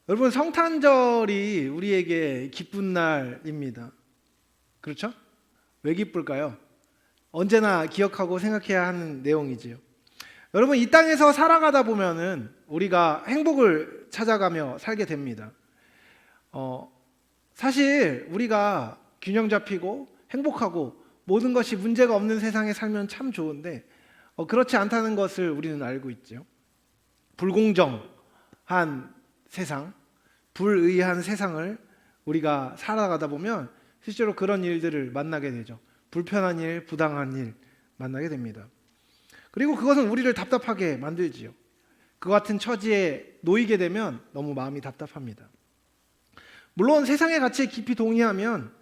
여러분, 성탄절이 우리에게 기쁜 날입니다. 그렇죠? 왜 기쁠까요? 언제나 기억하고 생각해야 하는 내용이지요. 여러분, 이 땅에서 살아가다 보면은 우리가 행복을 찾아가며 살게 됩니다. 사실 우리가 균형 잡히고 행복하고 모든 것이 문제가 없는 세상에 살면 참 좋은데 그렇지 않다는 것을 우리는 알고 있죠. 불공정한 세상, 불의한 세상을 우리가 살아가다 보면 실제로 그런 일들을 만나게 되죠. 불편한 일, 부당한 일 만나게 됩니다. 그리고 그것은 우리를 답답하게 만들지요. 그 같은 처지에 놓이게 되면 너무 마음이 답답합니다. 물론 세상의 가치에 깊이 동의하면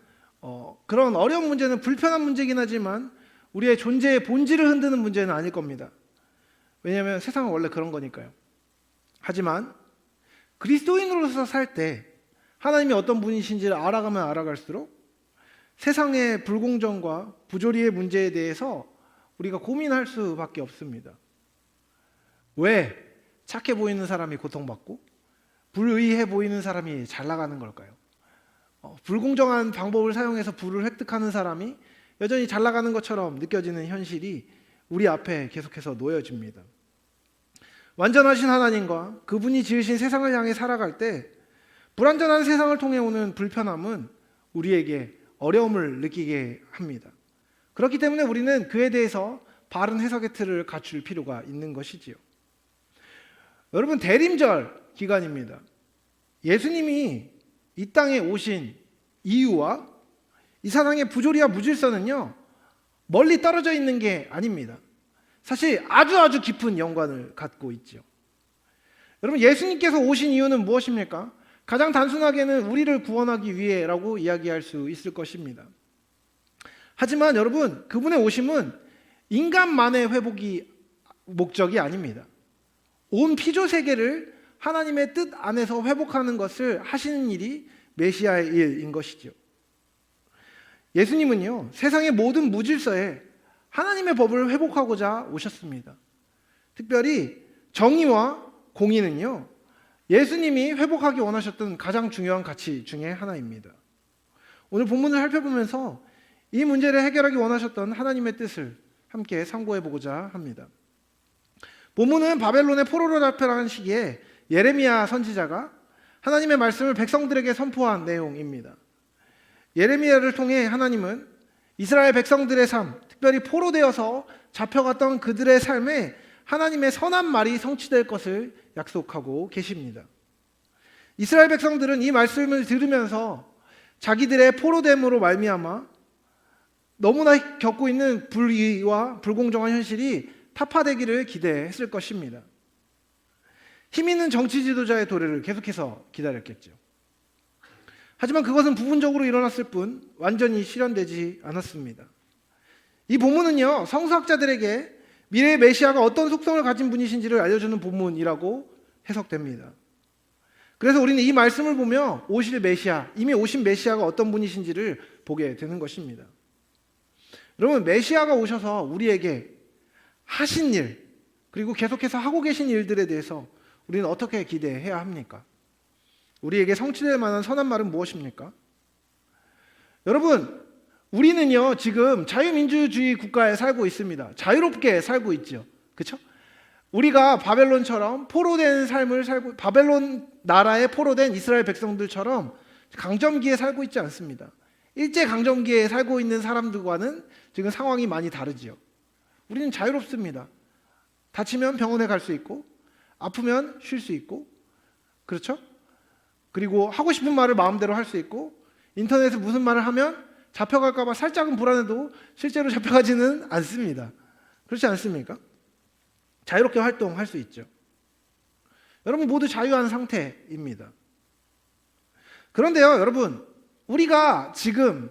그런 어려운 문제는 불편한 문제긴 하지만 우리의 존재의 본질을 흔드는 문제는 아닐 겁니다. 왜냐하면 세상은 원래 그런 거니까요. 하지만 그리스도인으로서 살 때 하나님이 어떤 분이신지를 알아가면 알아갈수록 세상의 불공정과 부조리의 문제에 대해서 우리가 고민할 수밖에 없습니다. 왜 착해 보이는 사람이 고통받고 불의해 보이는 사람이 잘 나가는 걸까요? 불공정한 방법을 사용해서 부를 획득하는 사람이 여전히 잘 나가는 것처럼 느껴지는 현실이 우리 앞에 계속해서 놓여집니다. 완전하신 하나님과 그분이 지으신 세상을 향해 살아갈 때 불완전한 세상을 통해 오는 불편함은 우리에게 어려움을 느끼게 합니다. 그렇기 때문에 우리는 그에 대해서 바른 해석의 틀을 갖출 필요가 있는 것이지요. 여러분, 대림절 기간입니다. 예수님이 이 땅에 오신 이유와 이 사랑의 부조리와 무질서는요, 멀리 떨어져 있는 게 아닙니다. 사실 아주 깊은 연관을 갖고 있죠. 여러분, 예수님께서 오신 이유는 무엇입니까? 가장 단순하게는 우리를 구원하기 위해라고 이야기할 수 있을 것입니다. 하지만 여러분, 그분의 오심은 인간만의 회복이 목적이 아닙니다. 온 피조 세계를 하나님의 뜻 안에서 회복하는 것을 하시는 일이 메시아의 일인 것이죠. 예수님은요, 세상의 모든 무질서에 하나님의 법을 회복하고자 오셨습니다. 특별히 정의와 공의는요, 예수님이 회복하기 원하셨던 가장 중요한 가치 중에 하나입니다. 오늘 본문을 살펴보면서 이 문제를 해결하기 원하셨던 하나님의 뜻을 함께 상고해 보고자 합니다. 본문은 바벨론의 포로로 잡혀간 시기에 예레미야 선지자가 하나님의 말씀을 백성들에게 선포한 내용입니다. 예레미야를 통해 하나님은 이스라엘 백성들의 삶, 특별히 포로되어서 잡혀갔던 그들의 삶에 하나님의 선한 말이 성취될 것을 약속하고 계십니다. 이스라엘 백성들은 이 말씀을 들으면서 자기들의 포로됨으로 말미암아 너무나 겪고 있는 불의와 불공정한 현실이 타파되기를 기대했을 것입니다. 힘 있는 정치 지도자의 도래를 계속해서 기다렸겠죠. 하지만 그것은 부분적으로 일어났을 뿐 완전히 실현되지 않았습니다. 이 본문은요, 성서학자들에게 미래의 메시아가 어떤 속성을 가진 분이신지를 알려주는 본문이라고 해석됩니다. 그래서 우리는 이 말씀을 보며 오실 메시아, 이미 오신 메시아가 어떤 분이신지를 보게 되는 것입니다. 여러분, 메시아가 오셔서 우리에게 하신 일, 그리고 계속해서 하고 계신 일들에 대해서 우리는 어떻게 기대해야 합니까? 우리에게 성취될 만한 선한 말은 무엇입니까? 여러분, 우리는요, 지금 자유민주주의 국가에 살고 있습니다. 자유롭게 살고 있죠. 그렇죠? 우리가 바벨론처럼 포로된 삶을 살고, 바벨론 나라에 포로된 이스라엘 백성들처럼 강점기에 살고 있지 않습니다. 일제 강점기에 살고 있는 사람들과는 지금 상황이 많이 다르지요. 우리는 자유롭습니다. 다치면 병원에 갈 수 있고, 아프면 쉴 수 있고, 그렇죠? 그리고 하고 싶은 말을 마음대로 할 수 있고, 인터넷에 무슨 말을 하면 잡혀갈까 봐 살짝은 불안해도 실제로 잡혀가지는 않습니다. 그렇지 않습니까? 자유롭게 활동할 수 있죠. 여러분, 모두 자유한 상태입니다. 그런데요, 여러분, 우리가 지금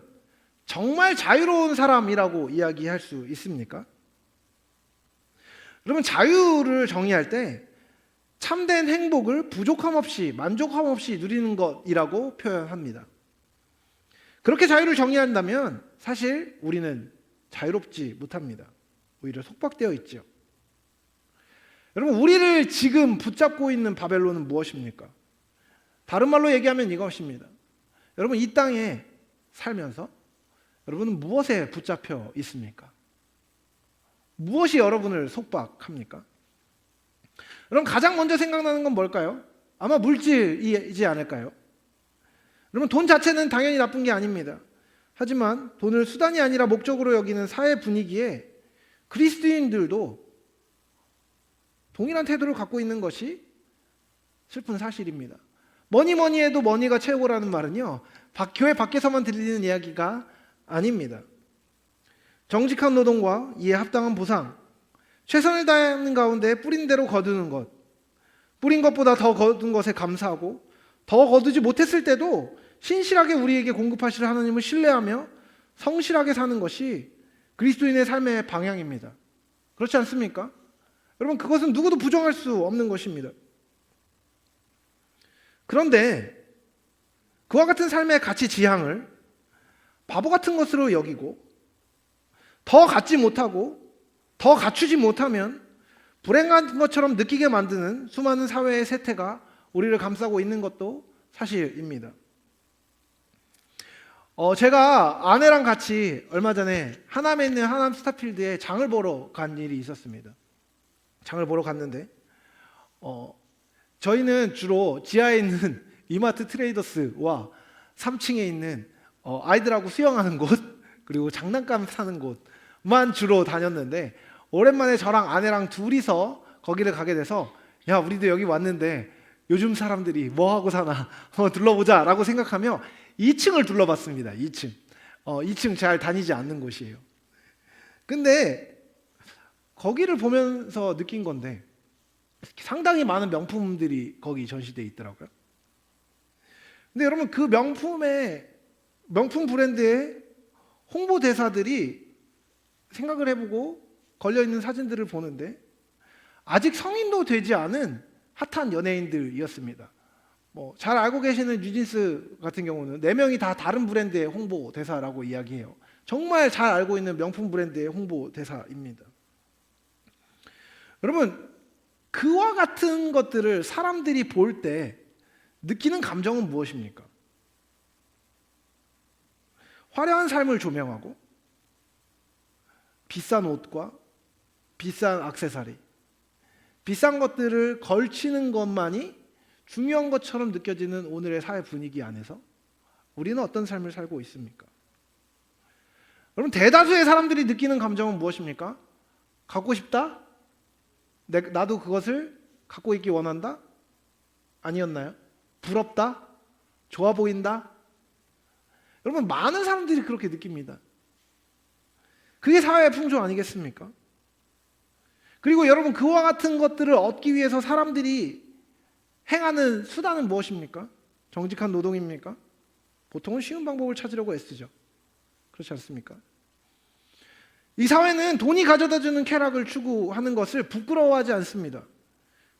정말 자유로운 사람이라고 이야기할 수 있습니까? 여러분, 자유를 정의할 때 참된 행복을 부족함 없이, 만족함 없이 누리는 것이라고 표현합니다. 그렇게 자유를 정의한다면 사실 우리는 자유롭지 못합니다. 오히려 속박되어 있죠. 여러분, 우리를 지금 붙잡고 있는 바벨론은 무엇입니까? 다른 말로 얘기하면 이것입니다. 여러분, 이 땅에 살면서 여러분은 무엇에 붙잡혀 있습니까? 무엇이 여러분을 속박합니까? 여러분, 가장 먼저 생각나는 건 뭘까요? 아마 물질이지 않을까요? 여러분, 돈 자체는 당연히 나쁜 게 아닙니다. 하지만 돈을 수단이 아니라 목적으로 여기는 사회 분위기에 그리스도인들도 동일한 태도를 갖고 있는 것이 슬픈 사실입니다. 뭐니 해도 머니가 최고라는 말은요, 교회 밖에서만 들리는 이야기가 아닙니다. 정직한 노동과 이에 합당한 보상, 최선을 다하는 가운데 뿌린 대로 거두는 것, 뿌린 것보다 더 거둔 것에 감사하고 더 거두지 못했을 때도 신실하게 우리에게 공급하실 하나님을 신뢰하며 성실하게 사는 것이 그리스도인의 삶의 방향입니다. 그렇지 않습니까? 여러분, 그것은 누구도 부정할 수 없는 것입니다. 그런데 그와 같은 삶의 가치 지향을 바보 같은 것으로 여기고 더 갖지 못하고 더 갖추지 못하면 불행한 것처럼 느끼게 만드는 수많은 사회의 세태가 우리를 감싸고 있는 것도 사실입니다. 제가 아내랑 같이 얼마 전에 하남에 있는 하남 스타필드에 장을 보러 간 일이 있었습니다. 장을 보러 갔는데 저희는 주로 지하에 있는 이마트 트레이더스와 3층에 있는 아이들하고 수영하는 곳, 그리고 장난감 사는 곳만 주로 다녔는데, 오랜만에 저랑 아내랑 둘이서 거기를 가게 돼서, 야, 우리도 여기 왔는데 요즘 사람들이 뭐 하고 사나 둘러보자 라고 생각하며 2층을 둘러봤습니다. 2층 잘 다니지 않는 곳이에요. 근데 거기를 보면서 느낀 건데, 상당히 많은 명품들이 거기 전시되어 있더라고요. 근데 여러분, 그 명품 브랜드의 홍보 대사들이 생각을 해보고 걸려있는 사진들을 보는데 아직 성인도 되지 않은 핫한 연예인들이었습니다. 잘 알고 계시는 뉴진스 같은 경우는 4명이 다 다른 브랜드의 홍보 대사라고 이야기해요. 정말 잘 알고 있는 명품 브랜드의 홍보 대사입니다. 여러분, 그와 같은 것들을 사람들이 볼 때 느끼는 감정은 무엇입니까? 화려한 삶을 조명하고 비싼 옷과 비싼 액세서리, 비싼 것들을 걸치는 것만이 중요한 것처럼 느껴지는 오늘의 사회 분위기 안에서 우리는 어떤 삶을 살고 있습니까? 여러분, 대다수의 사람들이 느끼는 감정은 무엇입니까? 갖고 싶다? 나도 그것을 갖고 있기 원한다? 아니었나요? 부럽다? 좋아 보인다? 여러분, 많은 사람들이 그렇게 느낍니다. 그게 사회의 풍조 아니겠습니까? 그리고 여러분, 그와 같은 것들을 얻기 위해서 사람들이 행하는 수단은 무엇입니까? 정직한 노동입니까? 보통은 쉬운 방법을 찾으려고 애쓰죠. 그렇지 않습니까? 이 사회는 돈이 가져다주는 쾌락을 추구하는 것을 부끄러워하지 않습니다.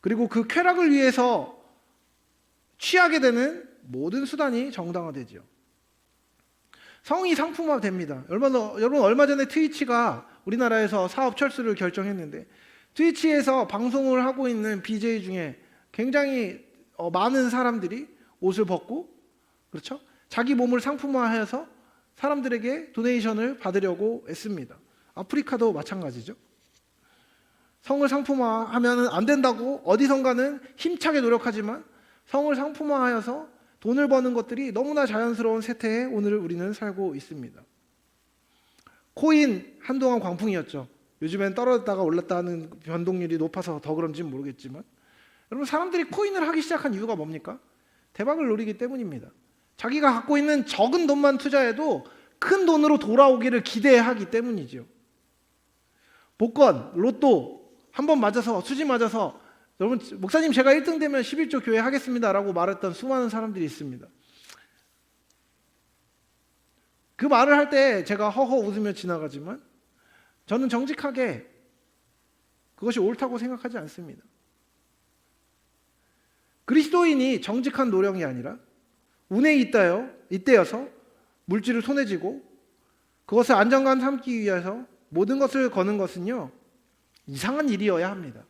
그리고 그 쾌락을 위해서 취하게 되는 모든 수단이 정당화되죠. 성이 상품화됩니다. 여러분, 얼마 전에 트위치가 우리나라에서 사업 철수를 결정했는데, 트위치에서 방송을 하고 있는 BJ 중에 굉장히 많은 사람들이 옷을 벗고, 그렇죠? 자기 몸을 상품화해서 사람들에게 도네이션을 받으려고 애씁니다. 아프리카도 마찬가지죠. 성을 상품화하면 안 된다고 어디선가는 힘차게 노력하지만 성을 상품화하여서 돈을 버는 것들이 너무나 자연스러운 세태에 오늘 우리는 살고 있습니다. 코인 한동안 광풍이었죠. 요즘엔 떨어졌다가 올랐다는 변동률이 높아서 더 그런지는 모르겠지만, 여러분, 사람들이 코인을 하기 시작한 이유가 뭡니까? 대박을 노리기 때문입니다. 자기가 갖고 있는 적은 돈만 투자해도 큰 돈으로 돌아오기를 기대하기 때문이죠. 복권, 로또 한 번 맞아서, 수지 맞아서, 여러분, 목사님 제가 1등 되면 11조 교회 하겠습니다 라고 말했던 수많은 사람들이 있습니다. 그 말을 할 때 제가 허허 웃으며 지나가지만 저는 정직하게 그것이 옳다고 생각하지 않습니다. 그리스도인이 정직한 노력이 아니라 운에 잇대어서 물질을 손에 쥐고 그것을 안정감 삼기 위해서 모든 것을 거는 것은요, 이상한 일이어야 합니다.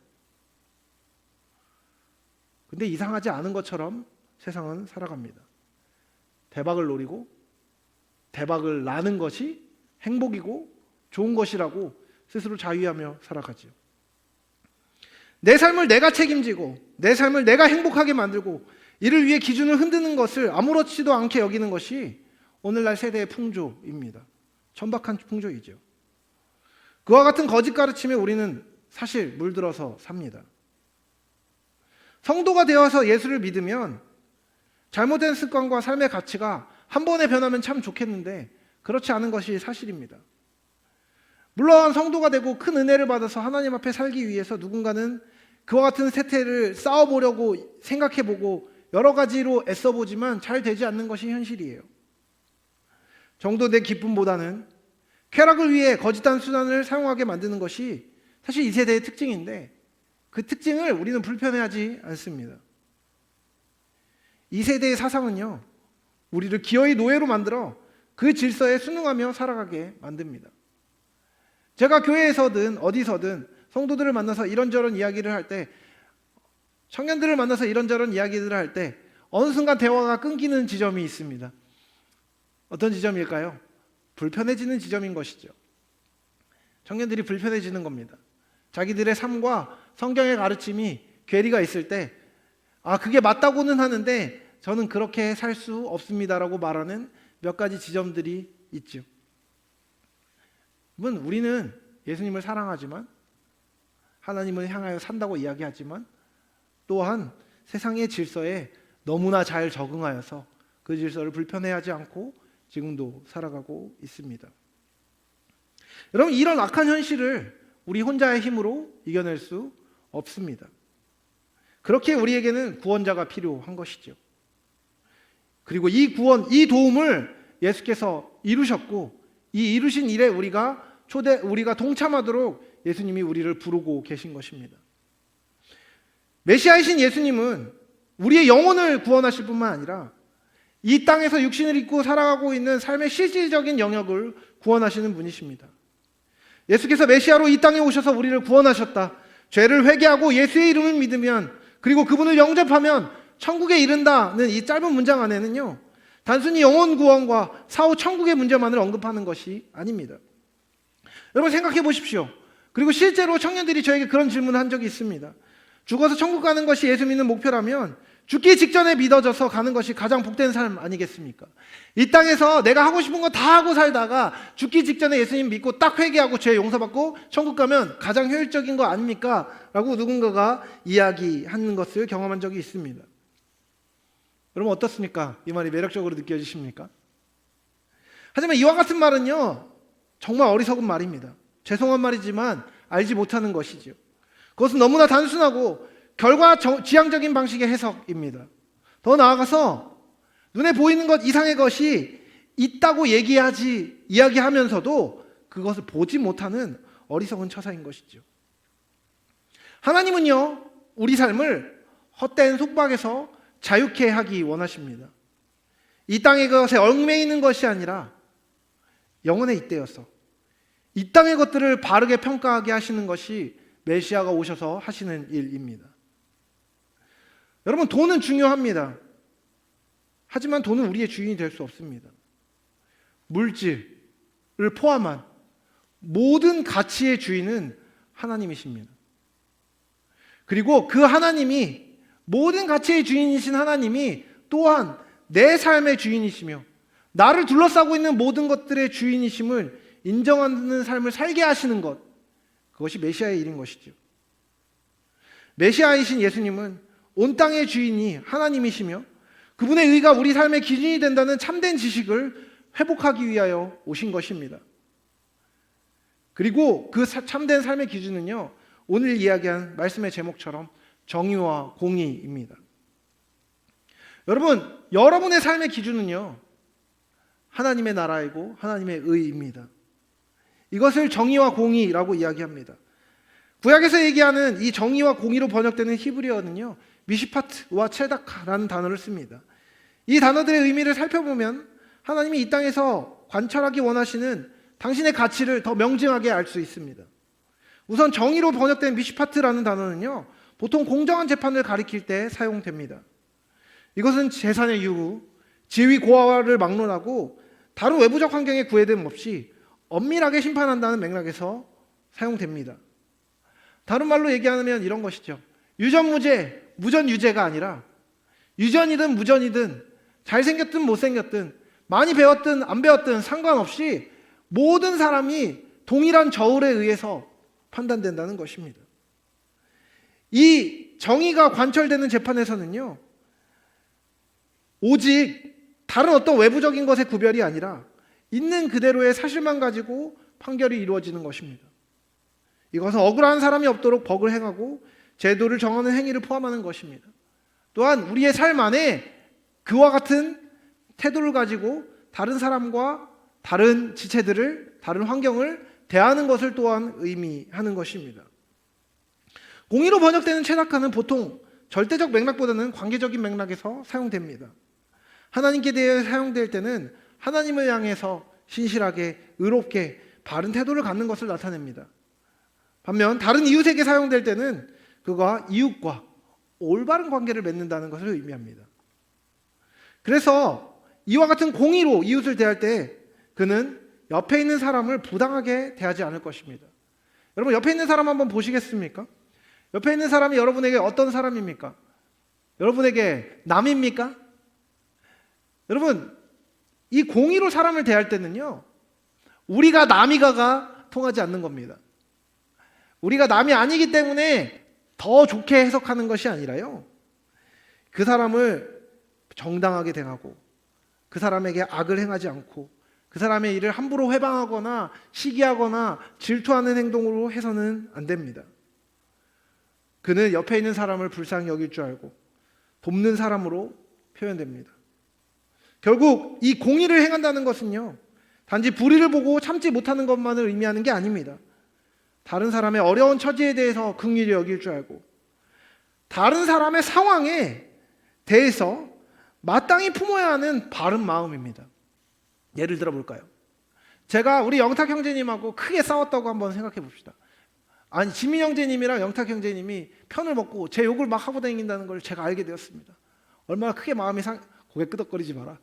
근데 이상하지 않은 것처럼 세상은 살아갑니다. 대박을 노리고 대박을 나는 것이 행복이고 좋은 것이라고 스스로 자위하며 살아가지요. 내 삶을 내가 책임지고 내 삶을 내가 행복하게 만들고 이를 위해 기준을 흔드는 것을 아무렇지도 않게 여기는 것이 오늘날 세대의 풍조입니다. 천박한 풍조이죠. 그와 같은 거짓 가르침에 우리는 사실 물들어서 삽니다. 성도가 되어서 예수를 믿으면 잘못된 습관과 삶의 가치가 한 번에 변하면 참 좋겠는데 그렇지 않은 것이 사실입니다. 물론 성도가 되고 큰 은혜를 받아서 하나님 앞에 살기 위해서 누군가는 그와 같은 세태를 쌓아보려고 생각해보고 여러 가지로 애써보지만 잘 되지 않는 것이 현실이에요. 정도된 기쁨보다는 쾌락을 위해 거짓한 수단을 사용하게 만드는 것이 사실 이 세대의 특징인데 그 특징을 우리는 불편해하지 않습니다. 이 세대의 사상은요, 우리를 기어이 노예로 만들어 그 질서에 순응하며 살아가게 만듭니다. 제가 교회에서든 어디서든 성도들을 만나서 이런저런 이야기를 할 때, 청년들을 만나서 이런저런 이야기들을 할 때 어느 순간 대화가 끊기는 지점이 있습니다. 어떤 지점일까요? 불편해지는 지점인 것이죠. 청년들이 불편해지는 겁니다. 자기들의 삶과 성경의 가르침이 괴리가 있을 때 그게 맞다고는 하는데 저는 그렇게 살 수 없습니다라고 말하는 몇 가지 지점들이 있죠. 물론 우리는 예수님을 사랑하지만 하나님을 향하여 산다고 이야기하지만 또한 세상의 질서에 너무나 잘 적응하여서 그 질서를 불편해하지 않고 지금도 살아가고 있습니다. 여러분, 이런 악한 현실을 우리 혼자의 힘으로 이겨낼 수 없습니다. 그렇게 우리에게는 구원자가 필요한 것이죠. 그리고 이 구원, 이 도움을 예수께서 이루셨고 이 이루신 일에 우리가 동참하도록 예수님이 우리를 부르고 계신 것입니다. 메시아이신 예수님은 우리의 영혼을 구원하실 뿐만 아니라 이 땅에서 육신을 입고 살아가고 있는 삶의 실질적인 영역을 구원하시는 분이십니다. 예수께서 메시아로 이 땅에 오셔서 우리를 구원하셨다. 죄를 회개하고 예수의 이름을 믿으면 그리고 그분을 영접하면 천국에 이른다는 이 짧은 문장 안에는요, 단순히 영혼 구원과 사후 천국의 문제만을 언급하는 것이 아닙니다. 여러분 생각해 보십시오. 그리고 실제로 청년들이 저에게 그런 질문을 한 적이 있습니다. 죽어서 천국 가는 것이 예수 믿는 목표라면 죽기 직전에 믿어져서 가는 것이 가장 복된 삶 아니겠습니까? 이 땅에서 내가 하고 싶은 거 다 하고 살다가 죽기 직전에 예수님 믿고 딱 회개하고 죄 용서받고 천국 가면 가장 효율적인 거 아닙니까? 라고 누군가가 이야기하는 것을 경험한 적이 있습니다. 여러분 어떻습니까? 이 말이 매력적으로 느껴지십니까? 하지만 이와 같은 말은요, 정말 어리석은 말입니다. 죄송한 말이지만 알지 못하는 것이지요. 그것은 너무나 단순하고 결과지향적인 방식의 해석입니다. 더 나아가서 눈에 보이는 것 이상의 것이 있다고 이야기하면서도 그것을 보지 못하는 어리석은 처사인 것이죠. 하나님은요, 우리 삶을 헛된 속박에서 자유케 하기 원하십니다. 이 땅의 것에 얽매이는 것이 아니라 영혼의 잇대어서 이 땅의 것들을 바르게 평가하게 하시는 것이 메시아가 오셔서 하시는 일입니다. 여러분, 돈은 중요합니다. 하지만 돈은 우리의 주인이 될 수 없습니다. 물질을 포함한 모든 가치의 주인은 하나님이십니다. 그리고 그 하나님이, 모든 가치의 주인이신 하나님이 또한 내 삶의 주인이시며 나를 둘러싸고 있는 모든 것들의 주인이심을 인정하는 삶을 살게 하시는 것, 그것이 메시아의 일인 것이죠. 메시아이신 예수님은 온 땅의 주인이 하나님이시며 그분의 의가 우리 삶의 기준이 된다는 참된 지식을 회복하기 위하여 오신 것입니다. 그리고 그 참된 삶의 기준은요, 오늘 이야기한 말씀의 제목처럼 정의와 공의입니다. 여러분, 여러분의 삶의 기준은요, 하나님의 나라이고 하나님의 의입니다. 이것을 정의와 공의라고 이야기합니다. 구약에서 얘기하는 이 정의와 공의로 번역되는 히브리어는요, 미시파트와 체다카라는 단어를 씁니다. 이 단어들의 의미를 살펴보면 하나님이 이 땅에서 관철하기 원하시는 당신의 가치를 더 명징하게 알 수 있습니다. 우선 정의로 번역된 미시파트라는 단어는요, 보통 공정한 재판을 가리킬 때 사용됩니다. 이것은 재산의 유무, 지위 고하를 막론하고 다른 외부적 환경의 구애됨 없이 엄밀하게 심판한다는 맥락에서 사용됩니다. 다른 말로 얘기하면 이런 것이죠. 유전무죄, 무전유죄가 아니라 유전이든 무전이든 잘생겼든 못생겼든 많이 배웠든 안 배웠든 상관없이 모든 사람이 동일한 저울에 의해서 판단된다는 것입니다. 이 정의가 관철되는 재판에서는요, 오직 다른 어떤 외부적인 것의 구별이 아니라 있는 그대로의 사실만 가지고 판결이 이루어지는 것입니다. 이것은 억울한 사람이 없도록 법을 행하고 제도를 정하는 행위를 포함하는 것입니다. 또한 우리의 삶 안에 그와 같은 태도를 가지고 다른 사람과 다른 지체들을, 다른 환경을 대하는 것을 또한 의미하는 것입니다. 공의로 번역되는 최다카는 보통 절대적 맥락보다는 관계적인 맥락에서 사용됩니다. 하나님께 대해 사용될 때는 하나님을 향해서 신실하게, 의롭게, 바른 태도를 갖는 것을 나타냅니다. 반면 다른 이웃에게 사용될 때는 그가 이웃과 올바른 관계를 맺는다는 것을 의미합니다. 그래서 이와 같은 공의로 이웃을 대할 때 그는 옆에 있는 사람을 부당하게 대하지 않을 것입니다. 여러분, 옆에 있는 사람 한번 보시겠습니까? 옆에 있는 사람이 여러분에게 어떤 사람입니까? 여러분에게 남입니까? 여러분, 이 공의로 사람을 대할 때는요, 우리가 남이가가 통하지 않는 겁니다. 우리가 남이 아니기 때문에 더 좋게 해석하는 것이 아니라요, 그 사람을 정당하게 대하고 그 사람에게 악을 행하지 않고 그 사람의 일을 함부로 회방하거나 시기하거나 질투하는 행동으로 해서는 안 됩니다. 그는 옆에 있는 사람을 불쌍히 여길 줄 알고 돕는 사람으로 표현됩니다. 결국 이 공의를 행한다는 것은요, 단지 불의를 보고 참지 못하는 것만을 의미하는 게 아닙니다. 다른 사람의 어려운 처지에 대해서 긍휼히 여길 줄 알고 다른 사람의 상황에 대해서 마땅히 품어야 하는 바른 마음입니다. 예를 들어 볼까요? 제가 우리 영탁 형제님하고 크게 싸웠다고 한번 생각해 봅시다. 아니, 지민 형제님이랑 영탁 형제님이 편을 먹고 제 욕을 막 하고 다닌다는 걸 제가 알게 되었습니다. 얼마나 크게 마음이 고개 끄덕거리지 마라.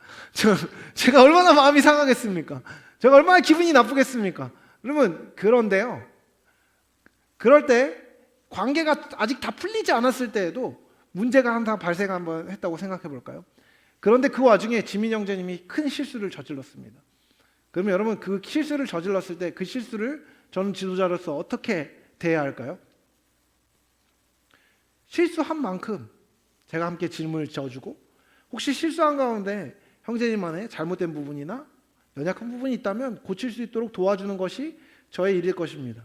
제가 얼마나 마음이 상하겠습니까? 제가 얼마나 기분이 나쁘겠습니까? 여러분, 그런데요, 그럴 때 관계가 아직 다 풀리지 않았을 때에도 문제가 하나 발생 한번 했다고 생각해 볼까요? 그런데 그 와중에 지민 형제님이 큰 실수를 저질렀습니다. 그러면 여러분, 그 실수를 저질렀을 때 그 실수를 저는 지도자로서 어떻게 대해야 할까요? 실수한 만큼 제가 함께 짐을 져주고, 혹시 실수한 가운데 형제님만의 잘못된 부분이나 연약한 부분이 있다면 고칠 수 있도록 도와주는 것이 저의 일일 것입니다.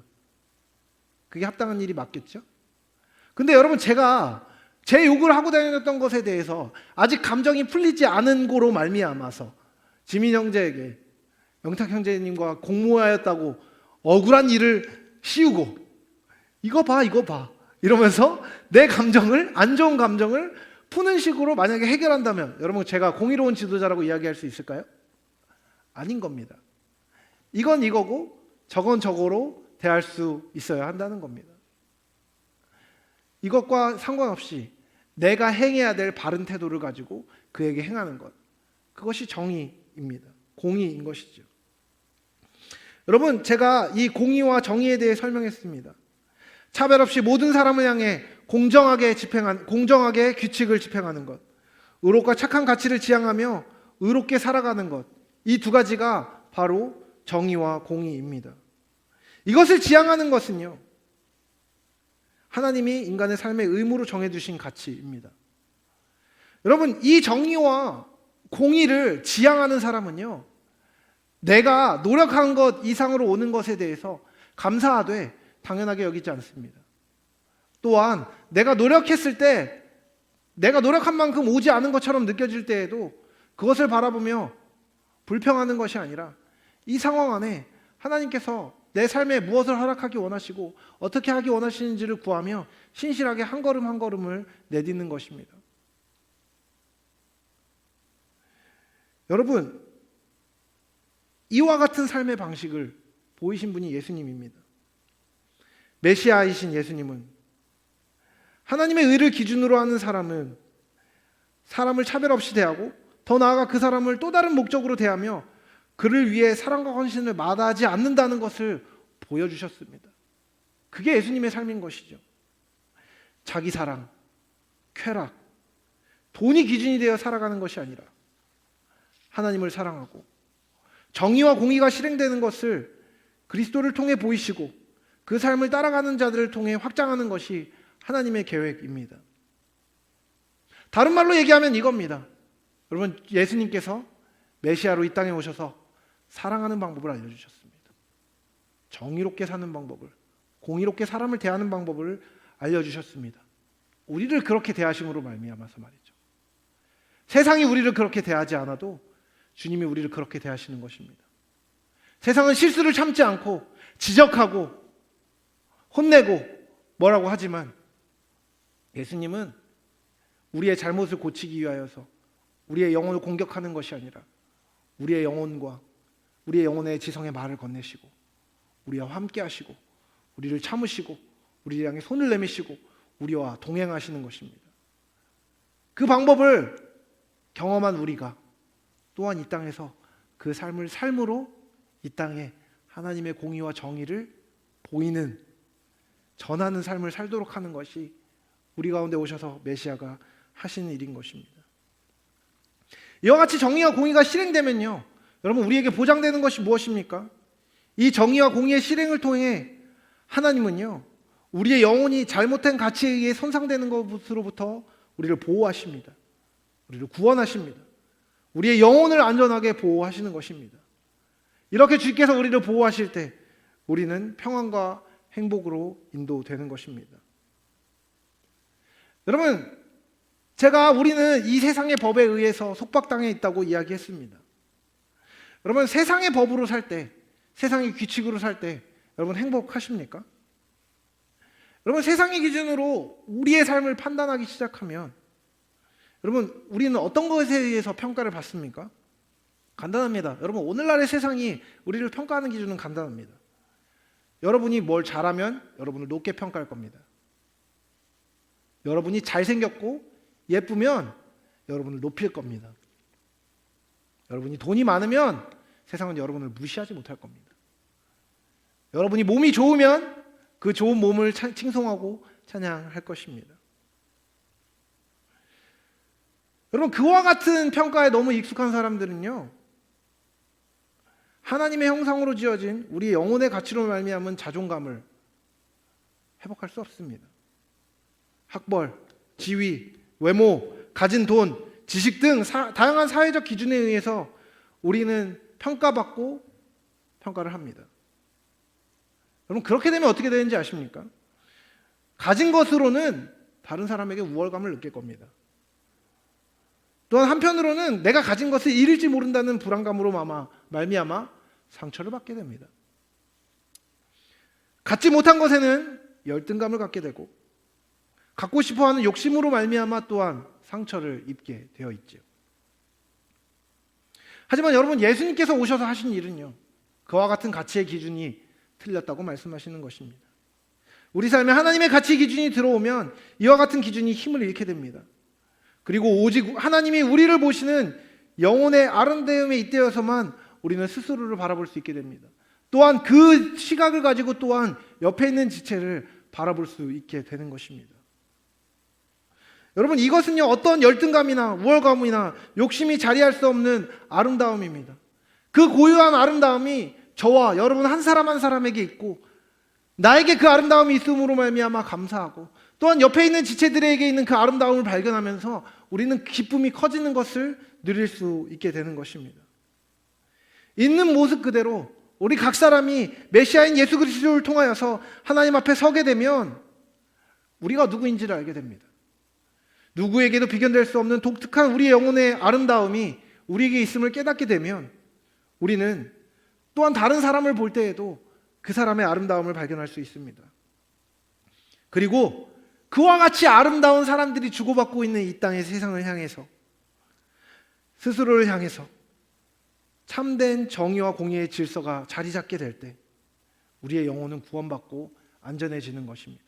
그게 합당한 일이 맞겠죠? 근데 여러분, 제가 제 욕을 하고 다녔던 것에 대해서 아직 감정이 풀리지 않은 거로 말미암아서 지민 형제에게 영탁 형제님과 공모하였다고 억울한 일을 씌우고 이거 봐 이러면서 내 감정을, 안 좋은 감정을 푸는 식으로 만약에 해결한다면 여러분, 제가 공의로운 지도자라고 이야기할 수 있을까요? 아닌 겁니다. 이건 이거고 저건 저거로 대할 수 있어야 한다는 겁니다. 이것과 상관없이 내가 행해야 될 바른 태도를 가지고 그에게 행하는 것, 그것이 정의입니다. 공의인 것이죠. 여러분, 제가 이 공의와 정의에 대해 설명했습니다. 차별 없이 모든 사람을 향해 공정하게 규칙을 집행하는 것, 의롭고 착한 가치를 지향하며 의롭게 살아가는 것, 이 두 가지가 바로 정의와 공의입니다. 이것을 지향하는 것은요, 하나님이 인간의 삶의 의무로 정해주신 가치입니다. 여러분, 이 정의와 공의를 지향하는 사람은요, 내가 노력한 것 이상으로 오는 것에 대해서 감사하되 당연하게 여기지 않습니다. 또한 내가 노력했을 때 내가 노력한 만큼 오지 않은 것처럼 느껴질 때에도 그것을 바라보며 불평하는 것이 아니라 이 상황 안에 하나님께서 내 삶에 무엇을 허락하기 원하시고 어떻게 하기 원하시는지를 구하며 신실하게 한 걸음 한 걸음을 내딛는 것입니다. 여러분, 이와 같은 삶의 방식을 보이신 분이 예수님입니다. 메시아이신 예수님은 하나님의 의를 기준으로 하는 사람은 사람을 차별 없이 대하고 더 나아가 그 사람을 또 다른 목적으로 대하며 그를 위해 사랑과 헌신을 마다하지 않는다는 것을 보여주셨습니다. 그게 예수님의 삶인 것이죠. 자기 사랑, 쾌락, 돈이 기준이 되어 살아가는 것이 아니라 하나님을 사랑하고 정의와 공의가 실행되는 것을 그리스도를 통해 보이시고 그 삶을 따라가는 자들을 통해 확장하는 것이 하나님의 계획입니다. 다른 말로 얘기하면 이겁니다. 여러분, 예수님께서 메시아로 이 땅에 오셔서 사랑하는 방법을 알려주셨습니다. 정의롭게 사는 방법을, 공의롭게 사람을 대하는 방법을 알려주셨습니다. 우리를 그렇게 대하심으로 말미암아서 말이죠. 세상이 우리를 그렇게 대하지 않아도 주님이 우리를 그렇게 대하시는 것입니다. 세상은 실수를 참지 않고 지적하고 혼내고 뭐라고 하지만 예수님은 우리의 잘못을 고치기 위하여서 우리의 영혼을 공격하는 것이 아니라 우리의 영혼과 우리의 영혼의 지성의 말을 건네시고 우리와 함께 하시고 우리를 참으시고 우리를 향해 손을 내미시고 우리와 동행하시는 것입니다. 그 방법을 경험한 우리가 또한 이 땅에서 그 삶을 삶으로 이 땅에 하나님의 공의와 정의를 보이는, 전하는 삶을 살도록 하는 것이 우리 가운데 오셔서 메시아가 하시는 일인 것입니다. 이와 같이 정의와 공의가 실행되면요, 여러분, 우리에게 보장되는 것이 무엇입니까? 이 정의와 공의의 실행을 통해 하나님은요, 우리의 영혼이 잘못된 가치에 의해 손상되는 것으로부터 우리를 보호하십니다. 우리를 구원하십니다. 우리의 영혼을 안전하게 보호하시는 것입니다. 이렇게 주께서 우리를 보호하실 때 우리는 평안과 행복으로 인도되는 것입니다. 여러분, 우리는 이 세상의 법에 의해서 속박당해 있다고 이야기했습니다. 여러분, 세상의 법으로 살 때, 세상의 규칙으로 살 때 여러분 행복하십니까? 여러분, 세상의 기준으로 우리의 삶을 판단하기 시작하면 여러분, 우리는 어떤 것에 의해서 평가를 받습니까? 간단합니다. 여러분, 오늘날의 세상이 우리를 평가하는 기준은 간단합니다. 여러분이 뭘 잘하면 여러분을 높게 평가할 겁니다. 여러분이 잘생겼고 예쁘면 여러분을 높일 겁니다. 여러분이 돈이 많으면 세상은 여러분을 무시하지 못할 겁니다. 여러분이 몸이 좋으면 그 좋은 몸을 칭송하고 찬양할 것입니다. 여러분, 그와 같은 평가에 너무 익숙한 사람들은요, 하나님의 형상으로 지어진 우리의 영혼의 가치로 말미암은 자존감을 회복할 수 없습니다. 학벌, 지위, 외모, 가진 돈, 지식 등 다양한 사회적 기준에 의해서 우리는 평가받고 평가를 합니다. 여러분, 그렇게 되면 어떻게 되는지 아십니까? 가진 것으로는 다른 사람에게 우월감을 느낄 겁니다. 또한 한편으로는 내가 가진 것을 잃을지 모른다는 불안감으로 말미암아 상처를 받게 됩니다. 갖지 못한 것에는 열등감을 갖게 되고 갖고 싶어하는 욕심으로 말미암아 또한 상처를 입게 되어 있죠. 하지만 여러분, 예수님께서 오셔서 하신 일은요, 그와 같은 가치의 기준이 틀렸다고 말씀하시는 것입니다. 우리 삶에 하나님의 가치 기준이 들어오면 이와 같은 기준이 힘을 잃게 됩니다. 그리고 오직 하나님이 우리를 보시는 영혼의 아름다움에 잇대어서만 우리는 스스로를 바라볼 수 있게 됩니다. 또한 그 시각을 가지고 또한 옆에 있는 지체를 바라볼 수 있게 되는 것입니다. 여러분, 이것은요, 어떤 열등감이나 우월감이나 욕심이 자리할 수 없는 아름다움입니다. 그 고유한 아름다움이 저와 여러분 한 사람 한 사람에게 있고 나에게 그 아름다움이 있음으로 말미암아 감사하고 또한 옆에 있는 지체들에게 있는 그 아름다움을 발견하면서 우리는 기쁨이 커지는 것을 누릴 수 있게 되는 것입니다. 있는 모습 그대로 우리 각 사람이 메시아인 예수 그리스도를 통하여서 하나님 앞에 서게 되면 우리가 누구인지를 알게 됩니다. 누구에게도 비견될 수 없는 독특한 우리의 영혼의 아름다움이 우리에게 있음을 깨닫게 되면 우리는 또한 다른 사람을 볼 때에도 그 사람의 아름다움을 발견할 수 있습니다. 그리고 그와 같이 아름다운 사람들이 주고받고 있는 이 땅의 세상을 향해서 스스로를 향해서 참된 정의와 공의의 질서가 자리 잡게 될 때 우리의 영혼은 구원받고 안전해지는 것입니다.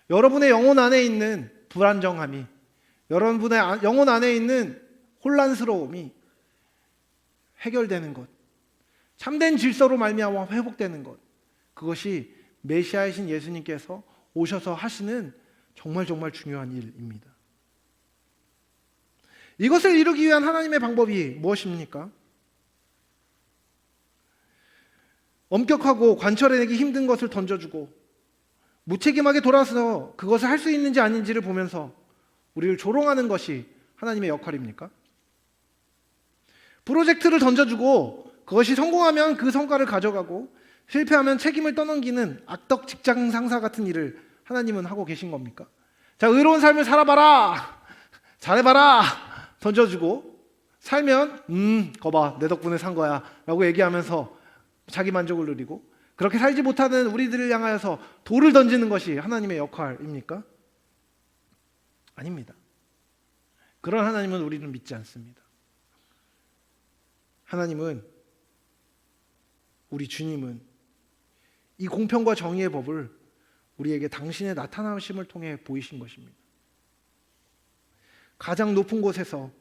여러분의 영혼 안에 있는 불안정함이 여러분의 영혼 안에 있는 혼란스러움이 해결되는 것, 참된 질서로 말미암아 회복되는 것, 그것이 메시아이신 예수님께서 오셔서 하시는 정말 중요한 일입니다. 이것을 이루기 위한 하나님의 방법이 무엇입니까? 엄격하고 관철해내기 힘든 것을 던져주고 무책임하게 돌아서 그것을 할 수 있는지 아닌지를 보면서 우리를 조롱하는 것이 하나님의 역할입니까? 프로젝트를 던져주고 그것이 성공하면 그 성과를 가져가고 실패하면 책임을 떠넘기는 악덕 직장 상사 같은 일을 하나님은 하고 계신 겁니까? 자, 의로운 삶을 살아봐라, 잘해봐라 던져주고 살면 거봐 내 덕분에 산 거야 라고 얘기하면서 자기 만족을 누리고, 그렇게 살지 못하는 우리들을 향하여서 돌을 던지는 것이 하나님의 역할입니까? 아닙니다. 그런 하나님은 우리는 믿지 않습니다. 하나님은, 우리 주님은 이 공평과 정의의 법을 우리에게 당신의 나타나심을 통해 보이신 것입니다. 가장 높은 곳에서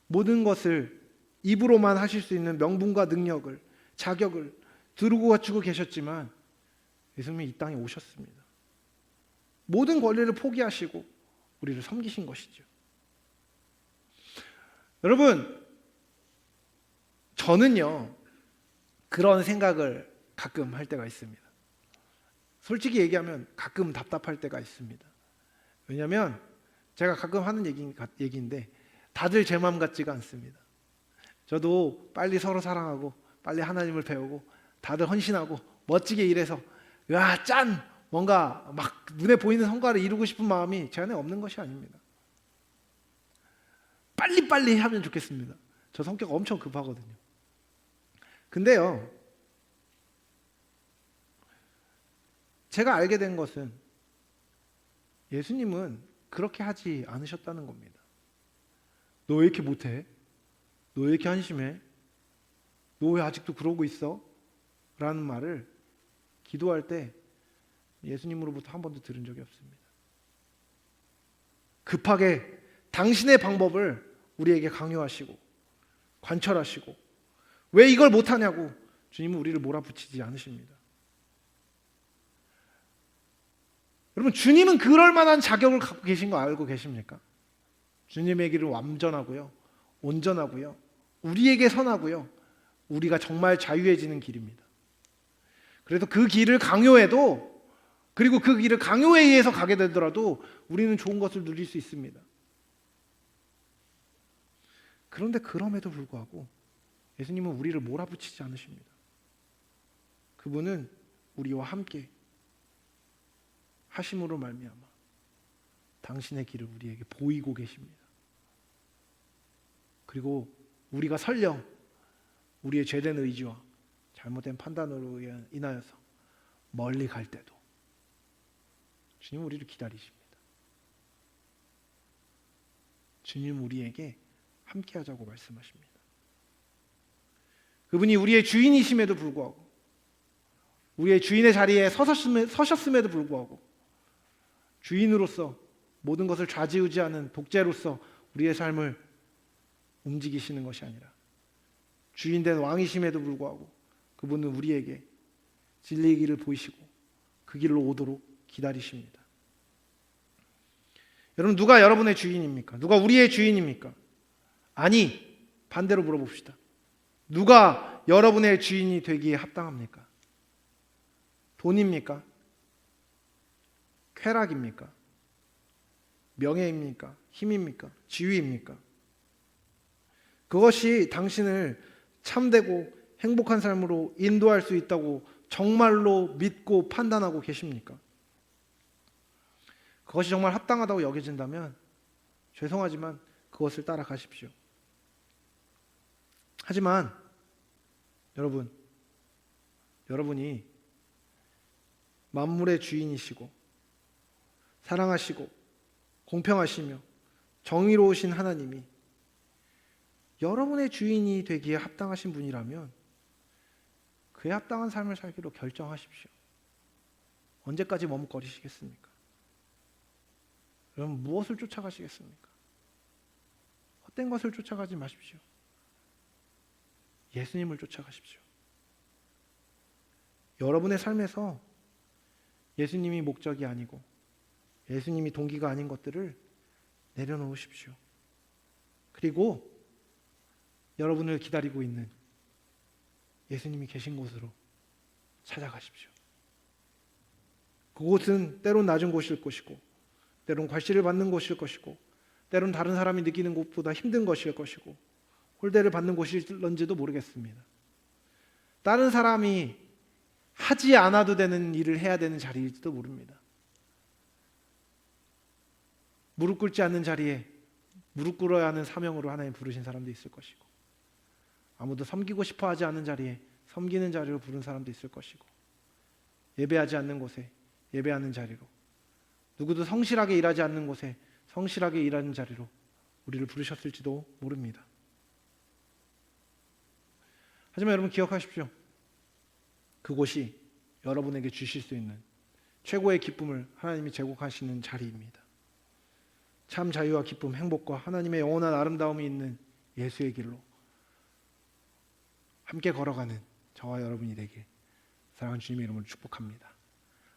모든 것을 입으로만 하실 수 있는 명분과 능력을, 자격을 두르고 갖추고 계셨지만 예수님이 이 땅에 오셨습니다. 모든 권리를 포기하시고 우리를 섬기신 것이죠. 여러분, 저는요 그런 생각을 가끔 할 때가 있습니다. 솔직히 얘기하면 가끔 답답할 때가 있습니다. 왜냐하면 제가 가끔 하는 얘기인데 다들 제 마음 같지가 않습니다. 저도 빨리 서로 사랑하고 빨리 하나님을 배우고 다들 헌신하고 멋지게 일해서 야 짠! 뭔가 막 눈에 보이는 성과를 이루고 싶은 마음이 제 안에 없는 것이 아닙니다. 빨리 하면 좋겠습니다. 저 성격 엄청 급하거든요. 근데요, 제가 알게 된 것은 예수님은 그렇게 하지 않으셨다는 겁니다. 너 왜 이렇게 못해? 너 왜 이렇게 한심해? 너 왜 아직도 그러고 있어? 라는 말을 기도할 때 예수님으로부터 한 번도 들은 적이 없습니다. 급하게 당신의 방법을 우리에게 강요하시고 관철하시고 왜 이걸 못하냐고 주님은 우리를 몰아붙이지 않으십니다. 여러분, 주님은 그럴 만한 자격을 갖고 계신 거 알고 계십니까? 주님의 길은 완전하고요, 온전하고요, 우리에게 선하고요, 우리가 정말 자유해지는 길입니다. 그래서 그 길을 강요해도, 그리고 그 길을 강요에 의해서 가게 되더라도 우리는 좋은 것을 누릴 수 있습니다. 그런데 그럼에도 불구하고 예수님은 우리를 몰아붙이지 않으십니다. 그분은 우리와 함께 하심으로 말미암아 당신의 길을 우리에게 보이고 계십니다. 그리고 우리가 설령 우리의 죄된 의지와 잘못된 판단으로 인하여서 멀리 갈 때도 주님은 우리를 기다리십니다. 주님은 우리에게 함께 하자고 말씀하십니다. 그분이 우리의 주인이심에도 불구하고, 우리의 주인의 자리에 서셨음에도 불구하고 주인으로서 모든 것을 좌지우지하는 독재로서 우리의 삶을 움직이시는 것이 아니라 주인된 왕이심에도 불구하고 그분은 우리에게 진리의 길을 보이시고 그 길로 오도록 기다리십니다. 여러분, 누가 여러분의 주인입니까? 누가 우리의 주인입니까? 아니, 반대로 물어봅시다. 누가 여러분의 주인이 되기에 합당합니까? 돈입니까? 쾌락입니까? 명예입니까? 힘입니까? 지위입니까? 그것이 당신을 참되고 행복한 삶으로 인도할 수 있다고 정말로 믿고 판단하고 계십니까? 그것이 정말 합당하다고 여겨진다면 죄송하지만 그것을 따라가십시오. 하지만 여러분이 만물의 주인이시고 사랑하시고 공평하시며 정의로우신 하나님이 여러분의 주인이 되기에 합당하신 분이라면 그에 합당한 삶을 살기로 결정하십시오. 언제까지 머뭇거리시겠습니까? 여러분, 무엇을 쫓아가시겠습니까? 헛된 것을 쫓아가지 마십시오. 예수님을 쫓아가십시오. 여러분의 삶에서 예수님이 목적이 아니고 예수님이 동기가 아닌 것들을 내려놓으십시오. 그리고 여러분을 기다리고 있는 예수님이 계신 곳으로 찾아가십시오. 그곳은 때론 낮은 곳일 것이고, 때론 괄시를 받는 곳일 것이고, 때론 다른 사람이 느끼는 곳보다 힘든 것일 것이고, 홀대를 받는 곳일런지도 모르겠습니다. 다른 사람이 하지 않아도 되는 일을 해야 되는 자리일지도 모릅니다. 무릎 꿇지 않는 자리에 무릎 꿇어야 하는 사명으로 하나님 부르신 사람도 있을 것이고, 아무도 섬기고 싶어 하지 않는 자리에 섬기는 자리로 부른 사람도 있을 것이고, 예배하지 않는 곳에 예배하는 자리로, 누구도 성실하게 일하지 않는 곳에 성실하게 일하는 자리로 우리를 부르셨을지도 모릅니다. 하지만 여러분 기억하십시오. 그곳이 여러분에게 주실 수 있는 최고의 기쁨을 하나님이 제공하시는 자리입니다. 참 자유와 기쁨, 행복과 하나님의 영원한 아름다움이 있는 예수의 길로 함께 걸어가는 저와 여러분이 되길 사랑하는 주님의 이름으로 축복합니다.